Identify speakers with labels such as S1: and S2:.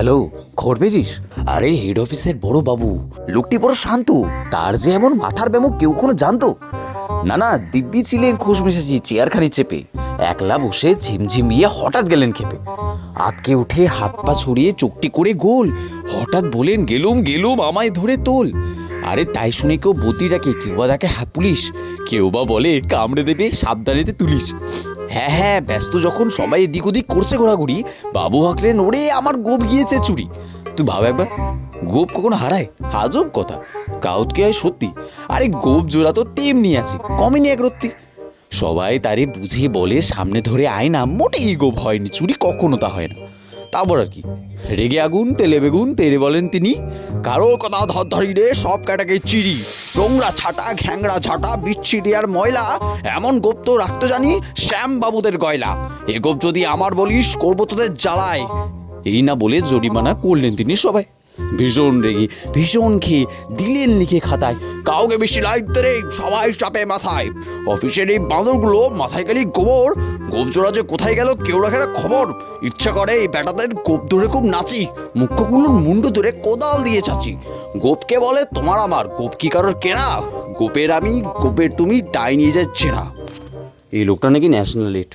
S1: Hello, খবর পেয়েছিস? আরে হেড অফিসের বড় বাবু, লোকটি বড় শান্ত, তার যে এমন মাথার ব্যামো কেউ কোনো জানতো না। না, দিব্যি ছিলেন খোশ মেশাজি চেয়ারখানি চেপে, একলা বসে ঝিমঝিমিয়ে হঠাৎ গেলেন খেপে, আতকে উঠে হাত পা ছড়িয়ে চোখটি করে গোল, হঠাৎ বলেন গেলুম গেলুম আমায় ধরে তোল। আরে তাই শুনে কেউ বতি ডাকে, কেউ বা ডাকে হ্যাঁ পুলিশ, কেউ বা বলে কামড়ে দেবে সাবধানেতে তুলিস। হ্যাঁ হ্যাঁ, ব্যস্ত যখন সবাই এদিক ওদিক করছে ঘোরাঘুরি, বাবু হাঁকলেন ওরে আমার গোপ গিয়েছে চুরি। তুই ভাব একবার, গোপ কখনো হারায়? আজব কথা, কাউতকে হয় সত্যি। আরে গোপ জোড়া তো তেমনি আছে, কমেনি এক রত্তি। সবাই তারে বুঝিয়ে বলে সামনে ধরে আয় না, মোটেই গোপ হয়নি চুরি, কখনো তা হয় না। তারপর আর কি, রেগে আগুন তেলে বেগুন তেরে বলেন তিনি, কারোর কথা ধর ধরি রে সব কাটাকে চিরি, নোংরা ছাটা ঘ্যাংরা ঝাঁটা বিচ্ছিরি আর ময়লা, এমন গোপ তো রাখতে জানি শ্যাম বাবুদের গয়লা, এ গোপ যদি আমার বলিস করবো তোদের জ্বালায়। এই না বলে জরিমানা করলেন তিনি সবাই। ভীষণ রেগে ভীষণ খেয়ে দিলেন লিখে খাতায়, কাউকে বেশি লাইতে রে সবাই চাপে মাথায়, অফিসের এই বাঁদরগুলো মাথায় গেলি গোবর, গোপজোড়া যে কোথায় গেল কেউ রাখে না খবর, ইচ্ছা করে এই ব্যাটাদের গোপ ধরে খুব নাচি, মুখ্যগুলোর মুন্ডু ধরে কোদাল দিয়ে চাচি, গোপকে বলে তোমার আমার, গোপ কি কারোর কেনা, গোপের আমি গোপের তুমি তাই নিয়ে যাচ্ছে না। এই লোকটা নাকি ন্যাশনাল হিট।